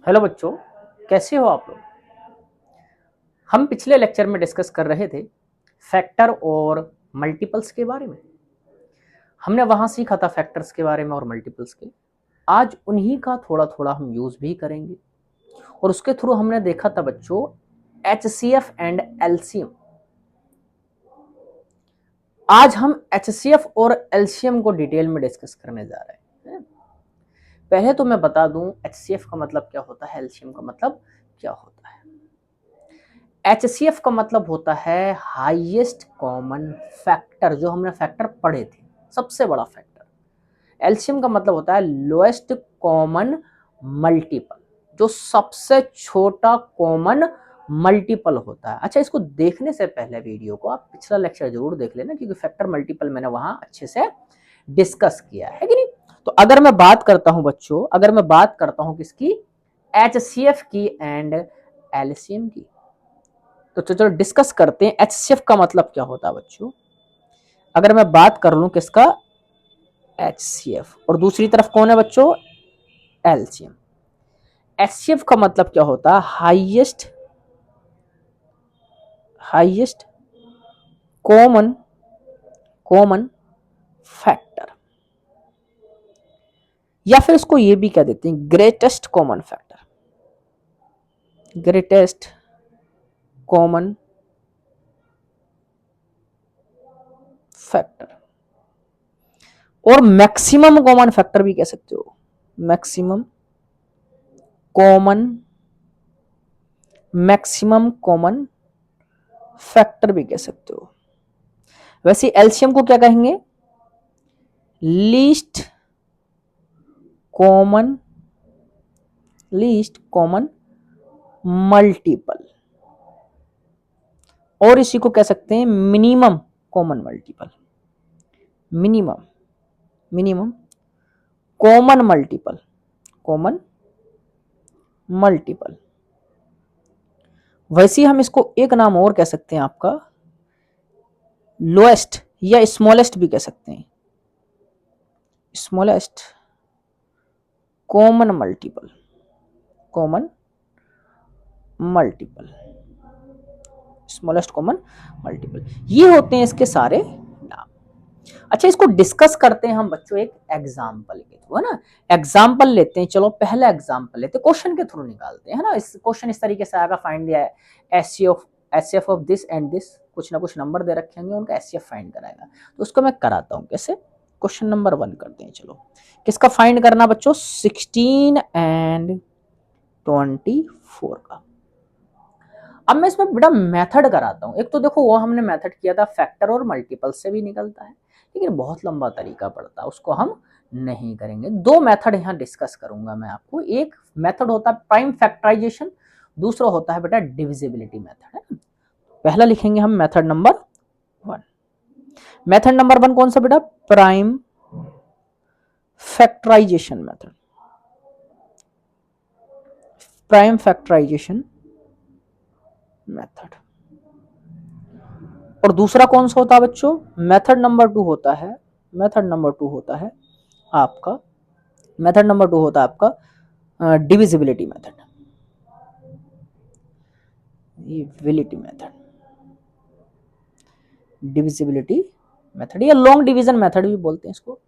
Hello बच्चों, कैसे हो आप लोग। हम पिछले लेक्चर में डिस्कस कर रहे थे फैक्टर और मल्टीपल्स के बारे में। हमने वहां सीखा था फैक्टर्स के बारे में और मल्टीपल्स के। आज उन्हीं का थोड़ा थोड़ा हम यूज भी करेंगे और उसके थ्रू हमने देखा था बच्चों एचसीएफ एंड एलसीएम। आज हम एचसीएफ और एलसीएम को डिटेल में डिस्कस करने जा रहे हैं। पहले तो मैं बता दूं एचसीएफ का मतलब क्या होता है, एलसीएम का मतलब क्या होता है। एचसीएफ का मतलब होता है हाईएस्ट कॉमन फैक्टर, जो हमने फैक्टर पढ़े थे, सबसे बड़ा फैक्टर। एलसीएम का मतलब होता है लोएस्ट कॉमन मल्टीपल, जो सबसे छोटा कॉमन मल्टीपल होता है। अच्छा, इसको देखने से पहले वीडियो को आप पिछला लेक्चर जरूर देख लेना, क्योंकि फैक्टर मल्टीपल मैंने वहां अच्छे से डिस्कस किया है कि नहीं। तो अगर मैं बात करता हूं बच्चों, अगर मैं बात करता हूं किसकी, एचसीएफ की एंड एलसीएम की, तो चलो डिस्कस करते हैं एचसीएफ का मतलब क्या होता है बच्चों। अगर मैं बात कर लूं किसका, एचसीएफ, और दूसरी तरफ कौन है बच्चों, एलसीएम। एचसीएफ का मतलब क्या होता है, highest highest common common factor, या फिर इसको ये भी कह देते हैं greatest common factor, greatest common factor. और मैक्सिमम कॉमन फैक्टर भी कह सकते हो, maximum common maximum common factor भी कह सकते हो। वैसे एलसीएम को क्या कहेंगे, लीस्ट कॉमन मल्टीपल, और इसी को कह सकते हैं minimum common multiple, minimum minimum common multiple. वैसे हम इसको एक नाम और कह सकते हैं आपका, लोएस्ट या स्मॉलेस्ट भी कह सकते हैं, smallest common multiple, common multiple, smallest common multiple. ये होते हैं इसके सारे नाम। अच्छा, इसको डिस्कस करते हैं हम बच्चों एक एग्जाम्पल के थ्रू, है ना। एग्जाम्पल लेते हैं, चलो पहला एग्जाम्पल लेते हैं, क्वेश्चन के थ्रू निकालते हैं, है ना। इस क्वेश्चन इस तरीके से आएगा, फाइंड दिया है HCF of this and this, कुछ ना कुछ नंबर दे रखे होंगे, उनका एचसीएफ फाइंड कराएगा। तो उसको मैं कराता हूं कैसे। क्वेश्चन नंबर 1 करते हैं, चलो किसका फाइंड करना बच्चों, 16 एंड 24 का। अब मैं इसमें बड़ा मेथड कराता हूं। एक तो देखो वो हमने मेथड किया था फैक्टर और मल्टीपल से भी निकलता है, लेकिन बहुत लंबा तरीका पड़ता है, उसको हम नहीं करेंगे। दो मेथड यहाँ डिस्कस करूंगा मैं आपको। एक मेथड होता है प्राइम फैक्टराइजेशन, दूसरा होता है बेटा डिविजिबिलिटी मेथड, है। पहला लिखेंगे हम मेथड नंबर 1। मेथड नंबर 1 कौन सा बेटा, prime factorization method, prime factorization method. और दूसरा कौन सा होता है बच्चों, मेथड नंबर 2 होता है, मेथड नंबर 2 होता है आपका, मेथड नंबर 2 होता है आपका divisibility method, divisibility method, divisibility method या लॉन्ग डिवीजन मेथड भी बोलते हैं इसको।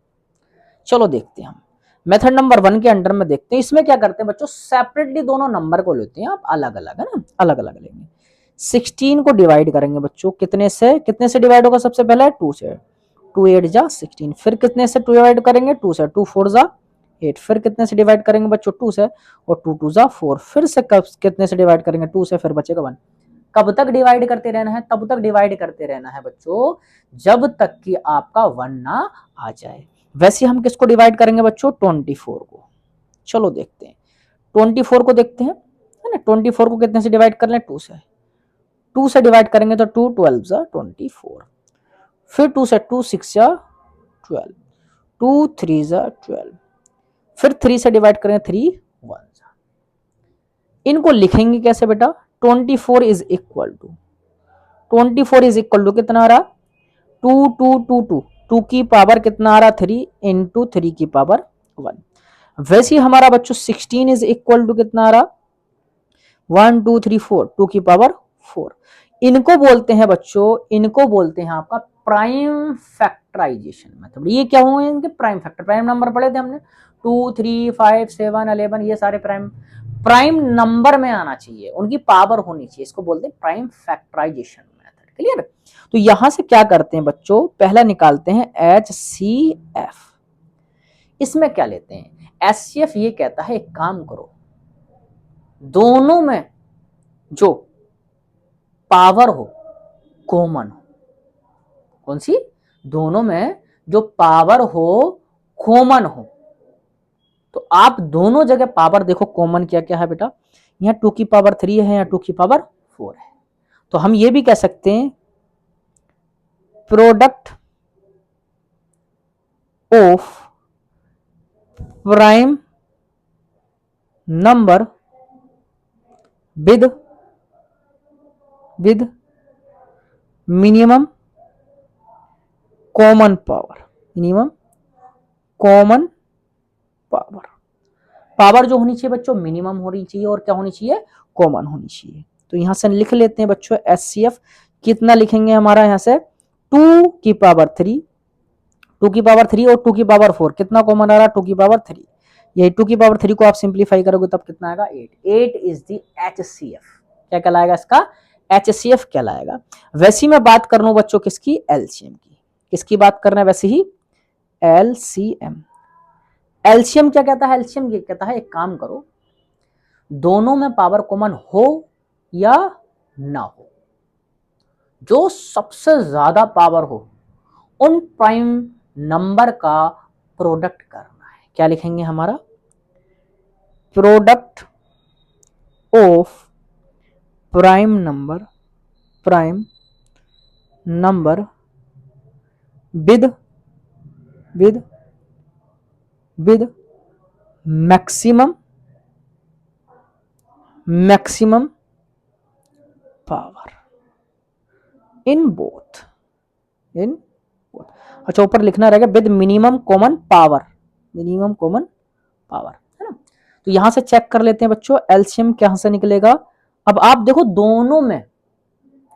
चलो देखते हैं हम मेथड नंबर 1 के अंडर में देखते हैं। इसमें क्या करते हैं बच्चों, सेपरेटली दोनों नंबर को लेते हैं आप अलग अलग, है ना, अलग अलग लेंगे। 16 को डिवाइड करेंगे बच्चों, कितने से डिवाइड होगा, सबसे पहले 2 से, 2 8 जा 16। फिर कितने से डिवाइड करेंगे, 2 से, 2 4 जा 8। फिर कितने से डिवाइड करेंगे बच्चों, 2 से, और 2 2 जा 4। फिर से कितने से डिवाइड करेंगे, 2 से, फिर बचेगा 1। कब तक डिवाइड करते रहना है, तब तक डिवाइड करते रहना है बच्चों जब तक कि आपका 1 ना आ जाए। वैसे हम किसको डिवाइड करेंगे बच्चों, 24 को। चलो देखते हैं 24 को, देखते हैं, है ना। 24 को कितने से डिवाइड कर लें, 2 से, 2 से डिवाइड करेंगे तो 2 12 जा 24। फिर 2 से, 2 6 जा 12, 2 3 जा 12। फिर 3 से डिवाइड करेंगे, 3 1 जा। इनको लिखेंगे कैसे बेटा, 24 is equal to, 24 is equal to कितना आ रहा, 2 2 2 2 2 की पावर कितना आ रहा, 3 इंटू 3 की पावर 1। वैसे ही हमारा बच्चों 16 इज इक्वल टू कितना आ रहा, 1 2 3 4, 2 की पावर 4। इनको बोलते हैं बच्चों, इनको बोलते हैं आपका प्राइम फैक्टराइजेशन मेथड। ये क्या हुए इनके प्राइम फैक्टर, प्राइम नंबर पढ़े थे हमने 2 3 5 7 11, ये सारे प्राइम प्राइम नंबर में आना चाहिए, उनकी पावर होनी चाहिए, इसको बोलते हैं प्राइम फैक्टराइजेशन मेथड। क्लियर। तो यहां से क्या करते हैं बच्चों, पहला निकालते हैं HCF। इसमें क्या लेते हैं, HCF ये कहता है एक काम करो, दोनों में जो पावर हो कॉमन हो, कौन सी, दोनों में जो पावर हो कॉमन हो। तो आप दोनों जगह पावर देखो कॉमन क्या क्या है बेटा, यहाँ 2 की पावर 3 है, यहाँ 2 की पावर 4 है। तो हम ये भी कह सकते हैं product of prime number with minimum common power, minimum common power. Power जो होनी चाहिए बच्चों मिनिमम होनी चाहिए और क्या होनी चाहिए, कॉमन होनी चाहिए। तो यहां से लिख लेते हैं बच्चों HCF कितना लिखेंगे, हमारा यहां से 2 की पावर 3, 2 की पावर 3 और 2 की पावर 4, कितना कॉमन आ रहा, 2 की पावर 3। यही 2 की पावर 3 को आप सिंप्लीफाई करोगे तब कितना आएगा 8। 8 इज द HCF। क्या कहलाएगा इसका, HCF कहलाएगा। वैसी मैं बात कर रहा हूं बच्चों किसकी, LCM की। किसकी बात कर रहे हैं, वैसे ही LCM। एलसीएम क्या कहता है, एलसीएम ये कहता है एक काम करो, दोनों में पावर कॉमन हो या ना हो, जो सबसे ज्यादा पावर हो उन प्राइम नंबर का प्रोडक्ट करना है। क्या लिखेंगे, हमारा product of prime number with maximum power in both. अच्छा ऊपर लिखना रहेगा विद मिनिमम कॉमन पावर, है ना। तो यहां से चेक कर लेते हैं बच्चों एलसीएम कहां से निकलेगा। अब आप देखो दोनों में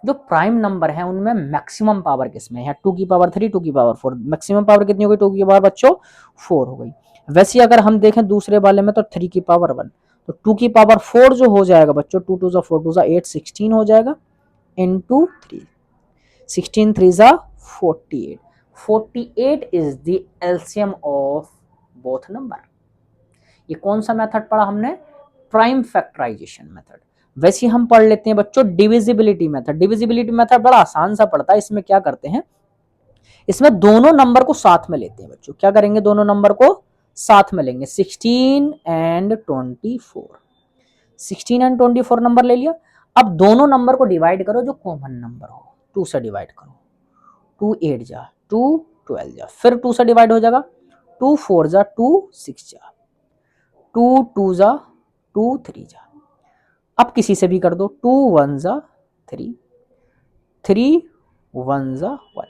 जो प्राइम नंबर है उनमें मैक्सिमम पावर किसमें है, 2 की पावर 3, 2 की पावर 4। मैक्सिमम पावर कितनी हो गई, 2 की पावर बच्चों 4 हो गई। वैसे अगर हम देखें दूसरे वाले में तो 3 की पावर 1, तो 2 की पावर 4 जो हो जाएगा बच्चों 2 2 4 2 8 16 हो जाएगा into 3, 16 3 48। 48 is the LCM of both number. ये कौन सा मेथड पढ़ा हमने, प्राइम फैक्टराइजेशन मेथड। वैसे हम पढ़ लेते हैं बच्चों डिविजिबिलिटी मेथड। डिविजिबिलिटी मेथड बड़ा आसान सा पड़ता है। इसमें क्या करते हैं, इसमें दोनों नंबर को साथ में लेते हैं बच्चों। क्या करेंगे, दोनों नंबर को साथ में लेंगे, 16 एंड 24। 16 एंड 24 नंबर ले लिया। अब दोनों नंबर को डिवाइड करो जो कॉमन नंबर हो, 2 से डिवाइड करो, 2 8 जा, 2 12 जा, फिर 2 से डिवाइड हो जाएगा, 2 4 जा, 2 6 जा, 2 2 जा, 2 3 जा। अब किसी से भी कर दो, 2 1 जा 3, 3 1 जा 1।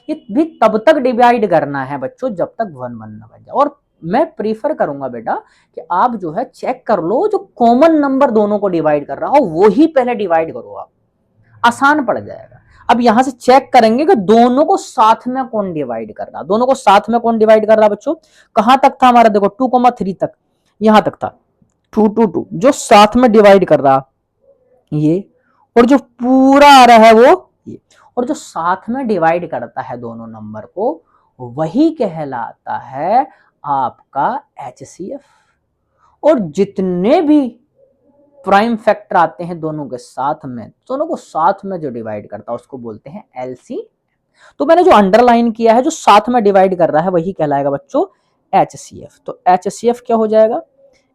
ये भी तब तक डिवाइड करना है बच्चों जब तक 1 1 ना बन जाए। और मैं प्रीफर करूंगा बेटा कि आप जो है चेक कर लो जो कॉमन नंबर दोनों को डिवाइड कर रहा हो वही पहले डिवाइड करो, आप आसान पड़ जाएगा। अब यहां से चेक करेंगे कि दोनों को साथ में कौन डिवाइड कर रहा, दोनों को साथ में कौन डिवाइड कर रहा बच्चों। कहां तक था हमारा, देखो 2,3 तक, यहां तक था 2 2 2 जो साथ में डिवाइड कर रहा ये, और जो पूरा आ रहा है वो ये, और जो साथ में डिवाइड करता है दोनों नंबर को वही कहलाता है आपका HCF। और जितने भी प्राइम फैक्टर आते हैं दोनों के साथ में, दोनों को साथ में जो डिवाइड करता है उसको बोलते हैं LCM। तो मैंने जो अंडरलाइन किया है जो साथ में डिवाइड कर रहा है वही कहलाएगा बच्चों HCF। तो HCF क्या हो जाएगा,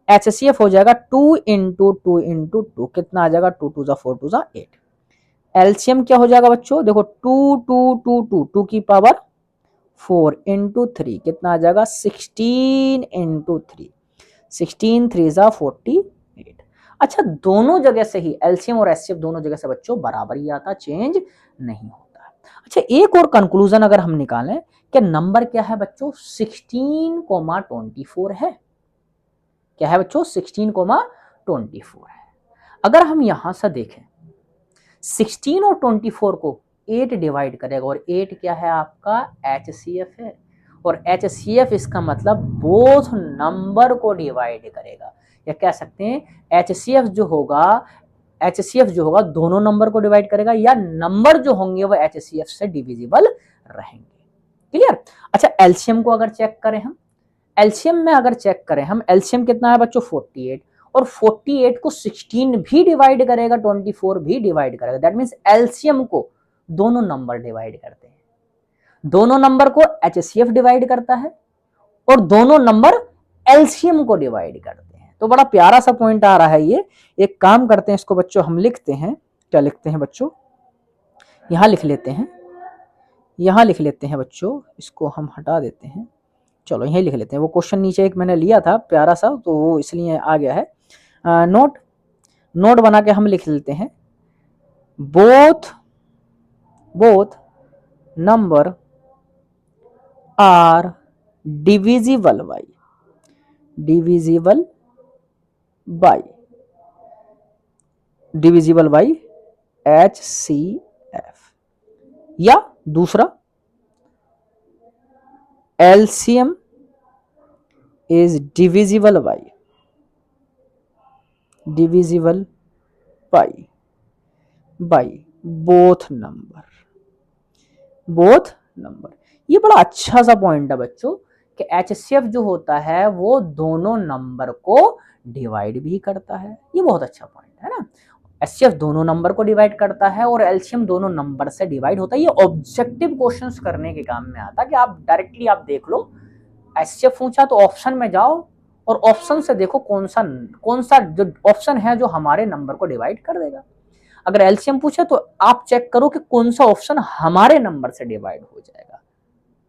HCF हो जाएगा 2 इंटू 2 इंटू 2, कितना आ जाएगा 2 2 जा 4 2 जा 8। एलसीएम क्या हो जाएगा बच्चों, देखो 2 2 2 2 2 की पावर 4 इंटू 3, कितना आ जाएगा 16 इंटू 3, 16 3 जा 48। अच्छा दोनों जगह से ही एलसीएम और एचसीएफ दोनों जगह से बच्चों बराबर ही आता, चेंज नहीं होता। अच्छा एक और कंक्लूजन अगर हम निकालें कि नंबर क्या है बच्चों 16, 24 है। क्या है बच्चों 16,24 है। अगर हम यहां से देखें 16 और 24 को 8 डिवाइड करेगा और 8 क्या है आपका HCF है और HCF इसका मतलब बोथ नंबर को डिवाइड करेगा, या कह सकते हैं HCF जो होगा दोनों नंबर को डिवाइड करेगा या नंबर जो होंगे वो HCF से डिविजिबल रहेंगे। क्लियर। अच्छा एलसीएम को अगर चेक करें हम, एलसीएम में अगर चेक करें हम, एलसीएम कितना है बच्चों 48 और 48 को 16 भी डिवाइड करेगा 24 भी डिवाइड करेगा, दैट मींस एलसीएम को दोनों नंबर डिवाइड करते हैं, दोनों नंबर को HCF डिवाइड करता है और दोनों नंबर एलसीएम को डिवाइड करते हैं। तो बड़ा प्यारा सा पॉइंट आ रहा है ये। एक काम करते हैं इसको बच्चों हम लिखते हैं, क्या लिखते हैं बच्चों, यहां लिख लेते हैं, यहां लिख लेते हैं बच्चों, इसको हम हटा देते हैं, चलो यही लिख लेते हैं। वो क्वेश्चन नीचे एक मैंने लिया था प्यारा सा तो वो इसलिए आ गया है। नोट बना के हम लिख लेते हैं, both number are divisible by HCF, या दूसरा LCM is divisible by both number। ये बड़ा अच्छा सा पॉइंट है बच्चों कि HCF जो होता है वो दोनों नंबर को डिवाइड भी करता है, ये बहुत अच्छा पॉइंट है ना। HCF दोनों नंबर को डिवाइड करता है और LCM दोनों नंबर से डिवाइड होता है। ये ऑब्जेक्टिव क्वेश्चंस करने के काम में आता है कि आप डायरेक्टली आप देख लो, HCF पूछा तो ऑप्शन में जाओ और ऑप्शन से देखो कौन सा जो ऑप्शन है जो हमारे नंबर को डिवाइड कर देगा। अगर एलसीएम पूछे तो आप चेक करो कि कौन सा ऑप्शन हमारे नंबर से डिवाइड हो जाएगा,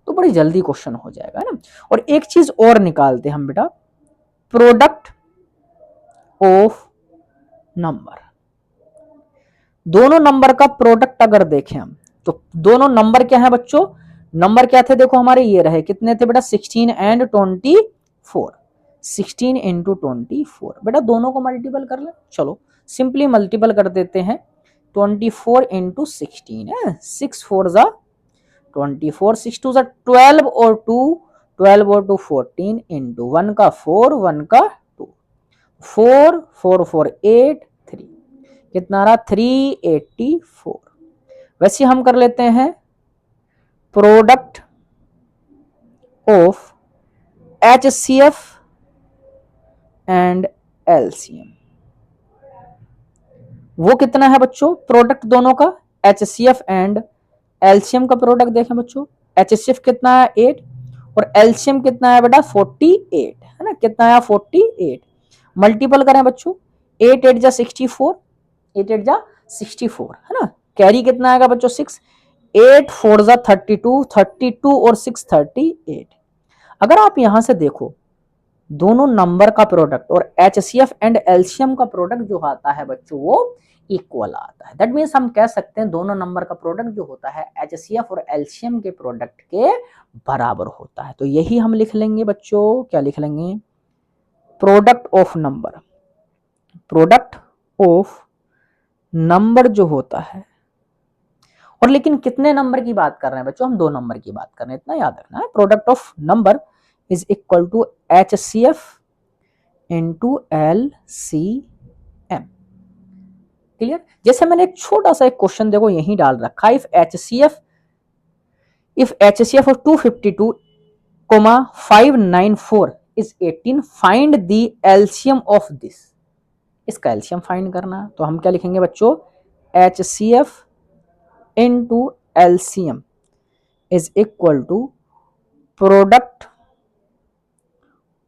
तो बड़ी जल्दी क्वेश्चन हो जाएगा ना। और एक चीज और निकालते हम बेटा, प्रोडक्ट ऑफ नंबर। दोनों नंबर का प्रोडक्ट अगर देखें हम तो दोनों नंबर क्या है बच्चों, नंबर क्या थे देखो हमारे ये रहे, कितने थे बेटा 16 एंड 24, 16 इंटू 24, बेटा दोनों को मल्टीपल कर ले, चलो सिंपली मल्टीपल कर देते हैं, 24 इंटू 16 है, 6 4 जा 24, 6 2 जा 12 और 2 14 इंटू 1 का 4 1 का 2, 4 4 4 8 3, कितना रहा 384। वैसे हम कर लेते हैं product of HCF and LCM, वो कितना है बच्चों प्रोडक्ट दोनों का, HCF एंड LCM का प्रोडक्ट देखें बच्चों, HCF कितना है 8 और LCM कितना है बेटा 48 है ना, कितना है 48, मल्टीपल करें बच्चों 8 8 जा 64, 8 8 जा 64 है ना, कैरी कितना आएगा बच्चों 6, 8 4 जा 32, 32 और 6 38। अगर आप यहां से देखो दोनों नंबर का प्रोडक्ट और HCF एंड LCM का प्रोडक्ट जो आता है बच्चों वो इक्वल आता है, दैट मीन्स हम कह सकते हैं दोनों नंबर का प्रोडक्ट जो होता है HCF और LCM के प्रोडक्ट के बराबर होता है। तो यही हम लिख लेंगे बच्चों, क्या लिख लेंगे, प्रोडक्ट ऑफ नंबर जो होता है, और लेकिन कितने नंबर की बात कर रहे हैं बच्चों, हम 2 नंबर की बात कर रहे हैं, इतना याद रखना है, product of number is equal to HCF into LCM। Clear. जैसे मैंने एक छोटा सा एक क्वेश्चन देखो यही डाल रखा है, if HCF of 252, 594 is 18, find the LCM of this। इसका LCM फाइंड करना, तो हम क्या लिखेंगे बच्चों, HCF into LCM is equal to product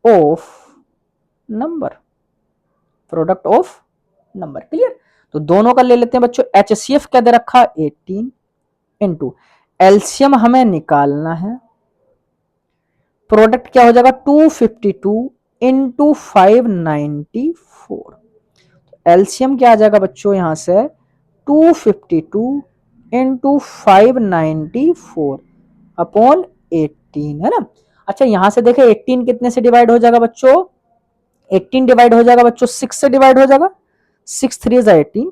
of number, clear. तो दोनों का ले लेते हैं बच्चों, HCF क्या दे रखा 18 इंटू LCM हमें निकालना है, प्रोडक्ट क्या हो जाएगा 252 इंटू 594, LCM क्या आ जाएगा बच्चों यहां से 252 इंटू 594 अपॉन 18 है ना। अच्छा यहां से देखें 18 कितने से डिवाइड हो जाएगा बच्चों, 18 डिवाइड हो जाएगा बच्चों 6 से डिवाइड हो जाएगा, 6 3 जा 18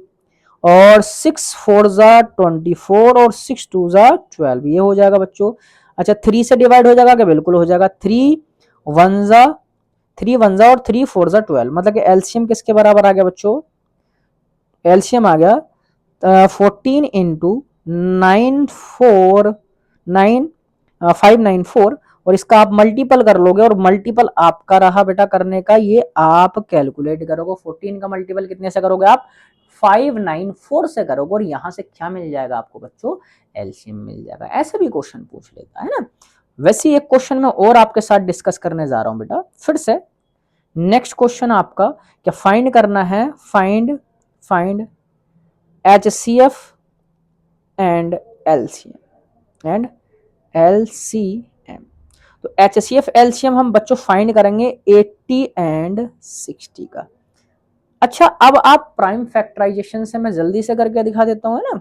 और 6 4 जा 24 और 6 2 जा 12, ये हो जाएगा बच्चों। अच्छा 3 से डिवाइड हो जाएगा क्या, बिल्कुल हो जाएगा, 3 1 जा 3 1 जा और 3 4 जा 12, मतलब कि एलसीएम किसके बराबर आ गया बच्चों, एलसीएम आ गया 14 इंटू 594 और इसका आप मल्टीपल कर लोगे और मल्टीपल आपका रहा बेटा करने का, ये आप कैलकुलेट करोगे 14 का मल्टीपल कितने से करोगे आप 594 से करोगे और यहां से क्या मिल जाएगा आपको बच्चों, एलसीएम मिल जाएगा। ऐसे भी क्वेश्चन पूछ लेता है ना। वैसे एक क्वेश्चन में और आपके साथ डिस्कस करने जा रहा हूं बेटा फिर से। नेक्स्ट क्वेश्चन आपका क्या फाइंड करना है, फाइंड HCF एंड LCM तो HCF LCM हम बच्चों फाइंड करेंगे 80 एंड 60 का। अच्छा अब आप प्राइम फैक्टराइजेशन से मैं जल्दी से करके दिखा देता हूं, है ना।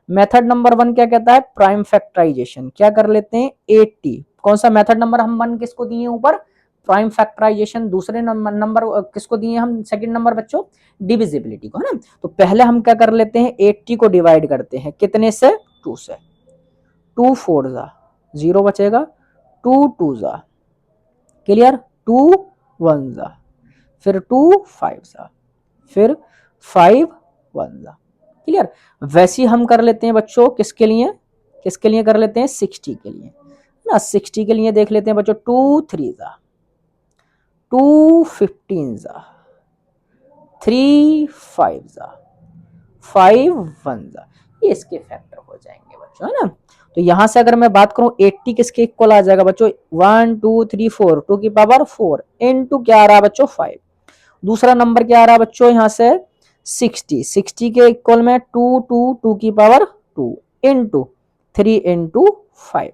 मेथड नंबर 1 क्या कहता है, प्राइम फैक्टराइजेशन। क्या कर लेते हैं 80, कौन सा मेथड नंबर हम 1 किसको दिए ऊपर, प्राइम फैक्टराइजेशन। दूसरे नंबर किसको दिए हम, सेकंड नंबर बच्चों डिविजिबिलिटी को, है ना। तो पहले हम क्या कर लेते हैं 80 को डिवाइड करते हैं कितने से, 2 से। 2 4 जा 0 बचेगा, 2 2 जा क्लियर, 2 1 जा, फिर 2 5 जा, फिर 5 1 जा क्लियर। वैसे हम कर लेते हैं बच्चों किसके लिए कर लेते हैं 60 के लिए ना। 60 के लिए देख लेते हैं बच्चों 2 3 जा 2 15 जा 3 5 जा 5 1 जा, ये इसके फैक्टर हो जाएंगे बच्चों, है ना। तो यहां से अगर मैं बात करूं 80 किसके इक्वल आ जाएगा बच्चों 1 2 3 4 2 की पावर 4 इनटू क्या आ रहा है बच्चों 5। दूसरा नंबर क्या आ रहा है बच्चों यहाँ से 60 के इक्वल में 2 2 2 की पावर 2 इनटू 3 इनटू 5।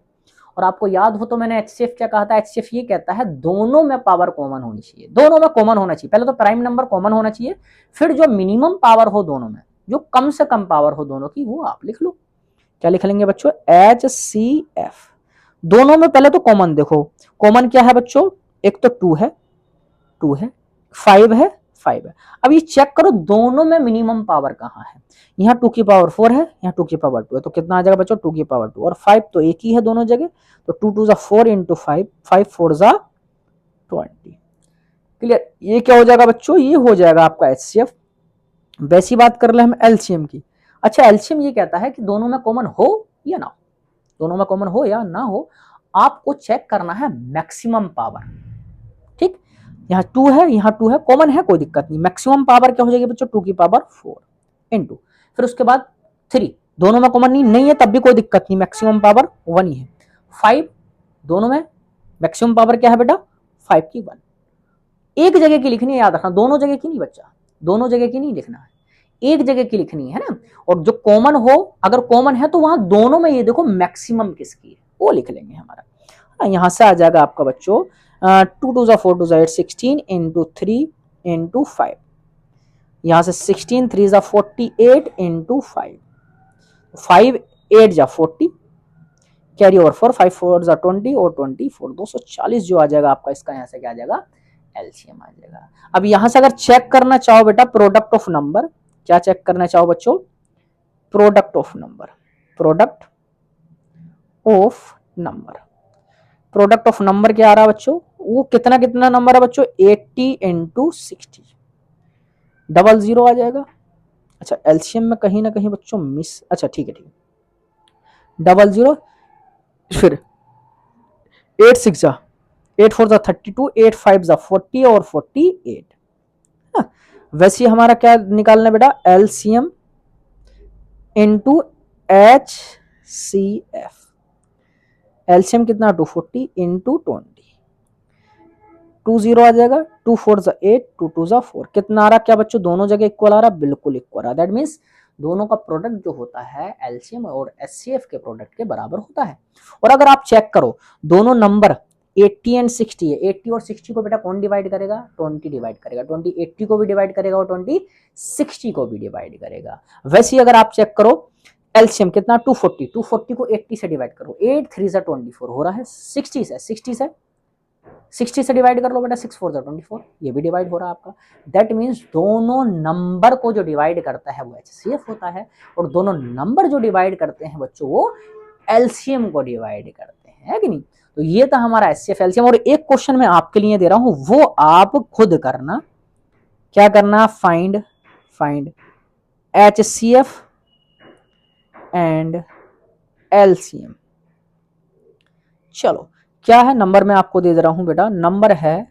और आपको याद हो तो मैंने एचसीएफ क्या कहा था, एचसीएफ ये कहता है दोनों में पावर कॉमन होनी चाहिए, दोनों में कॉमन होना चाहिए। पहले तो प्राइम नंबर कॉमन होना चाहिए, फिर जो मिनिमम पावर हो दोनों में, जो कम से कम पावर हो दोनों की, वो आप लिख लो। क्या लिख लेंगे बच्चों HCF। दोनों में पहले तो कॉमन देखो, कॉमन क्या है बच्चों, एक तो 2 है 5 है 5 है। अब ये चेक करो दोनों में मिनिमम पावर कहां है, यहाँ 2 की पावर 4 है, यहाँ 2 की पावर 2 है, तो कितना आ जाएगा बच्चों 2 की पावर 2 और 5 तो एक ही है दोनों जगह, तो 2 2 जा 4 इंटू 5 5 4 जा 20 क्लियर। ये क्या हो जाएगा बच्चों, ये हो जाएगा आपका HCF। वैसी बात कर ले हम LCM की। अच्छा LCM ये कहता है कि दोनों में कॉमन हो या ना हो, दोनों में कॉमन हो या ना हो, आपको चेक करना है मैक्सिमम पावर। ठीक, यहाँ 2 है यहाँ 2 है, कॉमन है कोई दिक्कत नहीं। मैक्सिमम पावर क्या हो जाएगी बच्चों 2 की पावर 4 इनटू, फिर उसके बाद 3, दोनों में कॉमन नहीं है तब भी कोई दिक्कत नहीं, मैक्सिमम पावर 1 ही है। 5, दोनों में मैक्सिमम पावर क्या है बेटा 5 की 1। एक जगह की लिखनी है, याद रखना, दोनों जगह की नहीं बच्चा, दोनों जगह की नहीं लिखना है, एक जगह की लिखनी है ना। और जो कॉमन हो, अगर कॉमन है तो वहां दोनों में ये देखो मैक्सिमम किसकी है वो लिख लेंगे हमारा। यहां से आ जाएगा आपका बच्चों 2 2 जा 4 2 जा 8 16 इंटू 3 इंटू 5, यहां से 16 3 जा 48 इंटू 5 5 8 जा 40 कैरी ओवर 4 5 4 जा 20 और 24 240 जो आ जाएगा आपका, इसका यहां से क्या आ जाएगा एलसीएम आ जाएगा। अब यहां से अगर चेक करना चाहो बेटा प्रोडक्ट ऑफ नंबर, क्या चेक करना चाहो बच्चों, product of number, product of number, product of number क्या आ रहा है बच्चों, वो कितना कितना नंबर है बच्चों 80 इंटू 60 00 आ जाएगा। अच्छा एलसीएम में कहीं ना कहीं बच्चों मिस, अच्छा ठीक है 00, फिर 8 6 जा 8 4 जा 32 8 5 जा 40 और 48। वैसे हमारा क्या निकालना है बेटा एलसीएम इंटू HCF। एलसीएम कितना 240 इंटू 20 आ जाएगा, 2 4 जा 8 2 2 जा 4 कितना आ रहा, क्या बच्चों दोनों जगह इक्वल आ रहा, बिल्कुल इक्वल आ रहा। दैट मींस दोनों का प्रोडक्ट जो होता है एलसीएम और HCF के प्रोडक्ट के बराबर होता है। और अगर आप चेक करो दोनों नंबर 80 एंड 60 है, 80 और 60 को बेटा कौन डिवाइड करेगा 20 डिवाइड करेगा, 20 80 को भी डिवाइड करेगा और 20 60 को भी डिवाइड करेगा। वैसे ही अगर आप चेक करो एलसीएम कितना 240 को 80 से डिवाइड करो, 8 3 जा 24 हो रहा है, 60 से 60 से डिवाइड कर लो बेटा, 6 4 24, ये भी डिवाइड हो रहा है आपका। दैट मीन्स दोनों नंबर को जो डिवाइड करता है वो HCF होता है, और दोनों नंबर जो डिवाइड करते हैं बच्चों वो एलसीएम को डिवाइड करते हैं, है कि नहीं। तो ये था हमारा HCF एलसीएम। और एक क्वेश्चन मैं आपके लिए दे रहा हूं, वो आप खुद करना। क्या करना? Find HCF and LCM. चलो क्या है नंबर, मैं आपको दे रहा हूं बेटा, नंबर है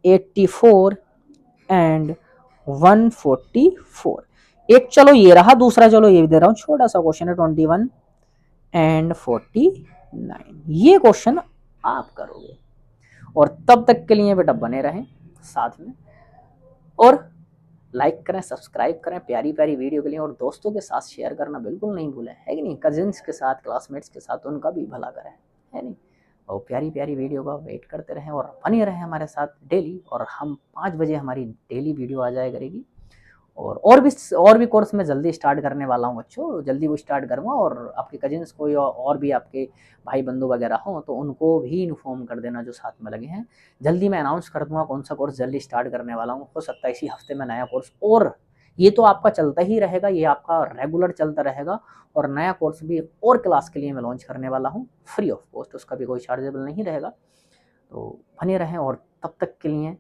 84 एंड 144। एक चलो ये रहा, दूसरा चलो ये भी दे रहा हूं, छोटा सा क्वेश्चन है 21 एंड 49। ये क्वेश्चन आप करोगे, और तब तक के लिए बेटा बने रहें साथ में, और लाइक करें, सब्सक्राइब करें प्यारी प्यारी वीडियो के लिए, और दोस्तों के साथ शेयर करना बिल्कुल नहीं भूलें, है कि नहीं। कजिन्स के साथ, क्लासमेट्स के साथ, उनका भी भला करें, है नहीं। और प्यारी प्यारी वीडियो का वेट करते रहें और बने रहें हमारे साथ डेली। और हम 5 बजे हमारी डेली वीडियो आ जाया करेगी। और भी कोर्स मैं जल्दी स्टार्ट करने वाला हूँ बच्चों, जल्दी वो स्टार्ट करूँगा। और आपके कजिन्स को या और भी आपके भाई बंधु वगैरह हो तो उनको भी इन्फॉर्म कर देना जो साथ में लगे हैं। जल्दी मैं अनाउंस कर दूंगा कौन सा कोर्स जल्दी स्टार्ट करने वाला हूँ। हो सकता है इसी हफ्ते में नया कोर्स, और ये तो आपका चलता ही रहेगा, ये आपका रेगुलर चलता रहेगा। और नया कोर्स भी और क्लास के लिए मैं लॉन्च करने वाला हूँ फ्री ऑफ कॉस्ट, उसका भी कोई चार्जेबल नहीं रहेगा। तो बने रहें, और तब तक के लिए